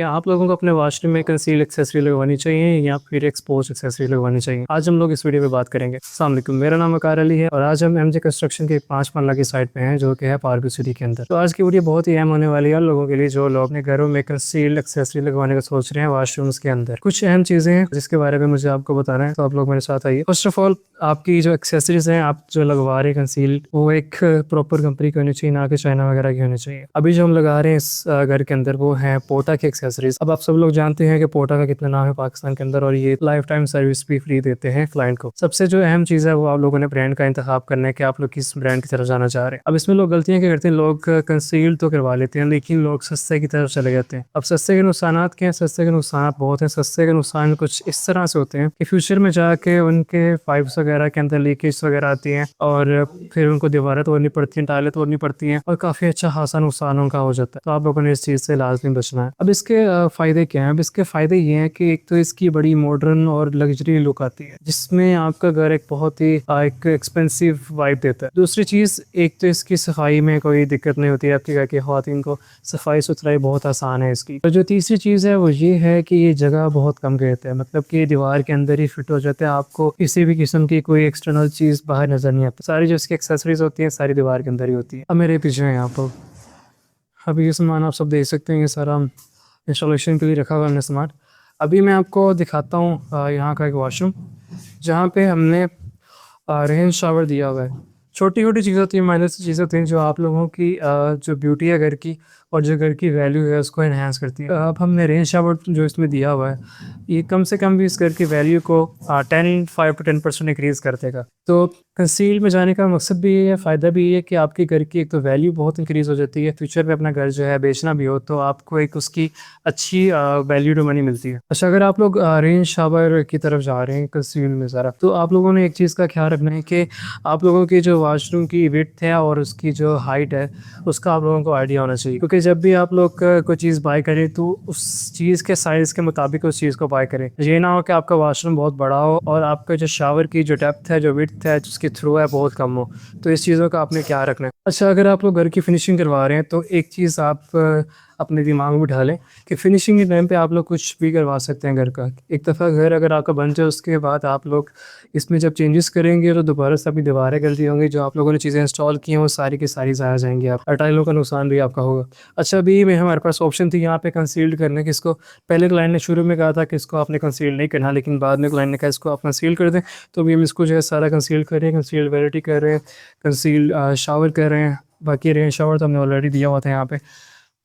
क्या आप लोगों को अपने वॉशरूम में कंसील एक्सेसरी लगवानी चाहिए या फिर एक्सपोज एक्सेसरी लगवानी चाहिए? आज हम लोग इस वीडियो में बात करेंगे। अस्सलाम वालेकुम, मेरा नाम वकार अली है और आज हम एमजे कंस्ट्रक्शन के 5 मरला की साइट पे हैं जो कि है पार्क सिटी के अंदर। तो आज की वीडियो बहुत ही अहम होने वाली है उन लोगों के लिए जो लोग अपने घरों में कंसील एक्सेसरी लगवाने का सोच रहे हैं वॉशरूम्स के अंदर। कुछ अहम चीजें हैं जिसके बारे में मुझे आपको बताना है, तो आप लोग मेरे साथ आइए। फर्स्ट ऑफ ऑल, आपकी जो एक्सेसरीज हैं आप जो लगवा रहे हैं कंसील, वो एक प्रॉपर कंपनी की होनी चाहिए, ना कि चाइना वगैरह की होनी चाहिए। अभी जो हम लगा रहे हैं इस घर के अंदर वो है पोटा की एक्सेसरीज। अब आप सब लोग जानते हैं कि पोटा का कितना नाम है पाकिस्तान के अंदर और ये लाइफ टाइम सर्विस भी फ्री देते हैं क्लाइंट को। सबसे जो अहम चीज़ है वो आप लोगों ने ब्रांड का इंतखाब करना है कि आप लोग किस ब्रांड की तरफ जाना चाह रहे हैं। अब इसमें लोग गलतियां क्या करते हैं, लोग कंसील तो करवा लेते हैं लेकिन लोग सस्ते की तरफ चले जाते हैं। अब सस्ते के नुकसान क्या हैं? सस्ते के नुकसान बहुत हैं। सस्ते के नुकसान कुछ इस तरह से होते हैं कि फ्यूचर में जाके उनके पाइप्स वगैरह के अंदर लीकेज वगैरह आती हैं और फिर उनको दीवारें तोड़नी पड़ती हैं, टाइलें तोड़नी पड़ती हैं और काफ़ी अच्छा खासा नुकसान उनका हो जाता है। तो आप लोगों ने इस चीज़ से लाजमी बचना है। अब इसके फ़ायदे क्या हैं? अब इसके फ़ायदे ये हैं कि एक तो इसकी बड़ी मॉडर्न और लग्जरी लुक आती है जिसमें आपका घर एक बहुत ही एक एक्सपेंसिव वाइब देता है। दूसरी चीज़, एक तो इसकी सफाई में कोई दिक्कत नहीं होती है, आपके घर की ख़वातीन को सफाई सुथराई बहुत आसान है इसकी। तो जो तीसरी चीज़ है वो ये है कि ये जगह बहुत कम घेरता है, मतलब कि दीवार के अंदर ही फिट हो जाता है, आपको किसी भी किस्म की कोई एक्सटर्नल चीज़ बाहर नज़र नहीं आती। सारी जो इसकी एक्सेसरीज होती हैं सारी दीवार के अंदर ही होती है। अब मेरे पीछे है यहाँ पर अभी ये सामान आप सब देख सकते हैं, ये सारा इंस्टॉलेशन के लिए रखा हुआ हमने सामान। अभी मैं आपको दिखाता हूँ यहाँ का एक वॉशरूम जहाँ पे हमने रेन शावर दिया हुआ है। छोटी छोटी चीज़ें होती हैं, माइनर चीज़ें होती हैं जो आप लोगों की जो ब्यूटी है घर की और जो घर की वैल्यू है उसको एनहांस करती है। अब हमने रेन शावर जो इसमें दिया हुआ है ये कम से कम भी इस घर की वैल्यू को 5 to 10% इंक्रीज़ कर देगा। तो कंसील में जाने का मकसद भी ये है, फ़ायदा भी ये है कि आपके घर की एक तो वैल्यू बहुत इंक्रीज़ हो जाती है। फ्यूचर में अपना घर जो है बेचना भी हो तो आपको एक उसकी अच्छी वैल्यू टू मनी मिलती है। अच्छा, अगर आप लोग रेन शावर की तरफ जा रहे हैं कंसील में ज़रा, तो आप लोगों ने एक चीज़ का ख्याल रखना है कि आप लोगों की जो वॉशरूम की विड्थ है और उसकी जो हाइट है उसका आप लोगों को आइडिया होना चाहिए, क्योंकि जब भी आप लोग कोई चीज़ बाय करें तो उस चीज़ के साइज़ के मुताबिक उस चीज़ को बाय करें। ये ना हो कि आपका वॉशरूम बहुत बड़ा हो और आपका जो शावर की जो डेप्थ है, जो विड्थ है, जिसकी थ्रो है बहुत कम हो। तो इस चीज़ों का आपने क्या रखना है। अच्छा, अगर आप लोग घर की फिनिशिंग करवा रहे हैं तो एक चीज़ आप अपने दिमाग में बिठा लें कि फिनिशिंग के टाइम पे आप लोग कुछ भी करवा सकते हैं घर का। एक दफ़ा घर अगर आपका बन जाए उसके बाद आप लोग इसमें जब चेंजेस करेंगे तो दोबारा से अपनी दीवारें गलती होंगी, जो आप लोगों ने चीज़ें इंस्टॉल की हैं वो सारी की सारी ज़ाया जाएंगी, आप और टाइलों का नुकसान भी आपका होगा। अच्छा, अभी में हमारे पास ऑप्शन थी यहाँ पे कंसील्ड करने की। इसको पहले क्लाइंट ने शुरू में कहा था कि इसको आपने कंसील नहीं करना, लेकिन बाद में क्लाइंट ने कहा इसको आप कंसील कर दें। तो अभी हम इसको जो है सारा कंसील कर रहे हैं, कंसील वैरायटी कर रहे हैं, कंसील शावर कर रहे हैं। बाकी रेन शावर तो हमने ऑलरेडी दिया हुआ था यहाँ पे।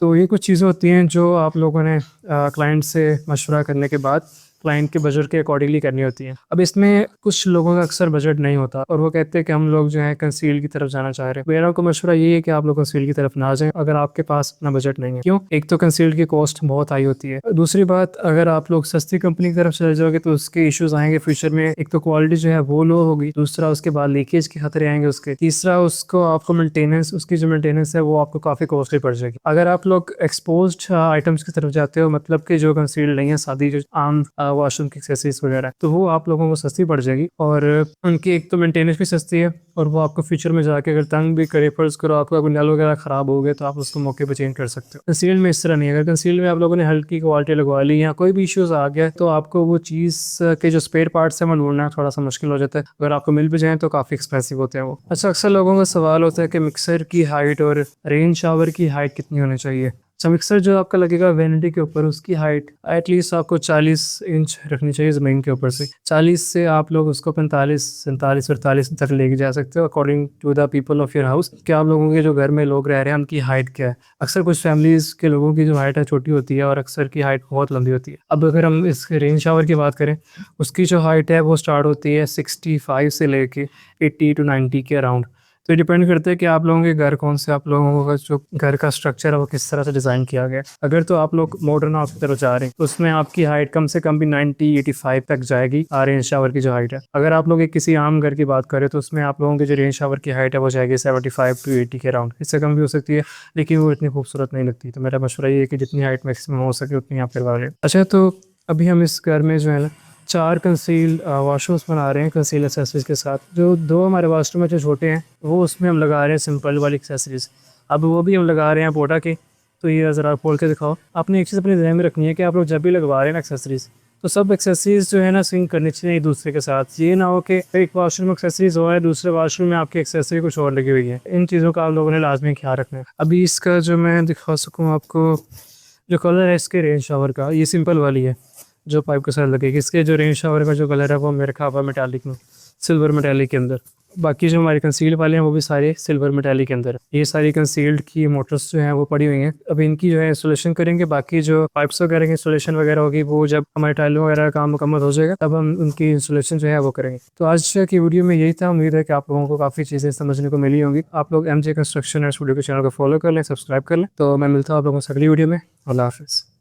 तो ये कुछ चीज़ें होती हैं जो आप लोगों ने क्लाइंट से मशवरा करने के बाद क्लाइंट के बजट के अकॉर्डिंगली करनी होती हैं। अब इसमें कुछ लोगों का अक्सर बजट नहीं होता और वो कहते हैं कि हम लोग जो है कंसील की तरफ जाना चाह रहे हैं। मेरा को मशवरा ये है कि आप लोग कंसील की तरफ ना जाएं अगर आपके पास अपना बजट नहीं है। क्यों? एक तो कंसील की कॉस्ट बहुत हाई होती है, दूसरी बात अगर आप लोग सस्ती कंपनी की तरफ चले जाओगे तो उसके इश्यूज आएंगे फ्यूचर में। एक तो क्वालिटी जो है वो लो होगी, दूसरा उसके बाद लीकेज के खतरे आएंगे उसके, तीसरा उसको आपको मेंटेनेंस, उसकी जो मेंटेनेंस है वो आपको काफ़ी कॉस्टली पड़ जाएगी। अगर आप लोग एक्सपोज्ड आइटम्स की तरफ जाते हो, मतलब कि जो कंसील्ड नहीं है, सादी जो आम वॉशरूम की एक्सेसरीज वगैरह, तो वो आप लोगों को सस्ती पड़ जाएगी और उनकी एक तो मेंटेनेंस भी सस्ती है और वो आपको फ्यूचर में जाके अगर तंग भी करे, फर्ज करो आपका कोई नल वगैरह खराब हो गए तो आप उसको मौके पर चेंज कर सकते हो। कंसील में इस तरह नहीं है। अगर कंसील में आप लोगों ने हल्की क्वालिटी लगवा ली या कोई भी इश्यूज आ गया तो आपको वो चीज़ के जो स्पेयर पार्ट्स है वो ढूंढना थोड़ा सा मुश्किल हो जाता है। अगर आपको मिल भी जाए तो काफ़ी एक्सपेंसिव होते हैं वो। अच्छा, अक्सर लोगों का सवाल होता है कि मिक्सर की हाइट और रेन शावर की हाइट कितनी होनी चाहिए। अच्छा, मिक्सर जो आपका लगेगा वैनिटी के ऊपर, उसकी हाइट एटलीस्ट आपको 40 इंच रखनी चाहिए ज़मीन के ऊपर से। 40 से आप लोग उसको 45, 47, 48 तक लेके जा सकते हो according to the people of your house. क्या आप लोगों के जो घर में लोग रह रहे हैं उनकी हाइट क्या है। अक्सर कुछ फैमिलीज़ के लोगों की जो हाइट है छोटी होती है और अक्सर की हाइट बहुत लंबी होती है। अब अगर हम इस रेन शावर की बात करें, उसकी जो हाइट है वो स्टार्ट होती है 65 से लेके 80 to 90 के अराउंड। तो ये डिपेंड करता है कि आप लोगों के घर कौन से, आप लोगों का जो घर का स्ट्रक्चर है वो किस तरह से डिज़ाइन किया गया है। अगर तो आप लोग मॉडर्न हाउस की तरफ जा रहे हैं तो उसमें आपकी हाइट कम से कम भी 90-85 तक जाएगी रेन शावर की जो हाइट है। अगर आप लोग एक किसी आम घर की बात करें तो उसमें आप लोगों की जो रेन शावर की हाइट है वो जाएगी 75 to 80 के अराउंड। इससे कम भी हो सकती है लेकिन वो इतनी खूबसूरत नहीं लगती। तो मेरा मशवरा ये है कि जितनी हाइट मैक्सिमम हो सके उतनी आप करवा लें। अच्छा, तो अभी हम इस घर में जो है ना 4 कंसील वॉशरूम्स बना रहे हैं कंसील एक्सेसरीज के साथ। जो 2 हमारे वॉशरूम है जो छोटे हैं वो उसमें हम लगा रहे हैं सिंपल वाली एक्सेसरीज। अब वो भी हम लगा रहे हैं पोटा के तो ये ज़रा आप खोल के दिखाओ। आपने एक चीज़ अपने ध्यान में रखनी है कि आप लोग जब भी लगवा रहे हैं ना एक्सेसरीज, तो सब एक्सेसरीज जो है ना सिंक करनी चाहिए एक दूसरे के साथ। ये ना हो कि एक वॉशरूम में एक्सेसरीज हो है, दूसरे वॉशरूम में आपकी एक्सेसरी कुछ और लगी हुई है। इन चीज़ों का आप लोगों ने लाजमी ख्याल रखना है। अभी इसका जो मैं दिखा सकूँ आपको, जो कलर है इसके रेन शावर का, ये सिंपल वाली है जो पाइप के साथ लगेगी। इसके जो रेन शावर का जो कलर है वो मेरे रखा हुआ मेटालिक में, सिल्वर मेटालिक के अंदर। बाकी जो हमारे कंसील्ड वाले हैं वो भी सारे सिल्वर मेटालिक के अंदर है। ये सारी कंसील्ड की मोटर्स जो हैं वो पड़ी हुई हैं। अब इनकी जो है इंस्टॉलेशन करेंगे। बाकी जो पाइप्स वगैरह की इंस्टॉलेशन वगैरह होगी वो जब हमारे टाइलों वगैरह का काम मुकम्मल हो जाएगा तब हम उनकी इंस्टॉलेशन जो है वो करेंगे। तो आज की वीडियो में यही था। उम्मीद है कि आप लोगों को काफ़ी चीज़ें समझने को मिली होंगी। आप लोग MJ कंस्ट्रक्शन स्टूडियो के चैनल को फॉलो कर लें, सब्सक्राइब कर लें। तो मैं मिलता हूँ आप लोगों से अगली वीडियो में। अल्लाह हाफिज़।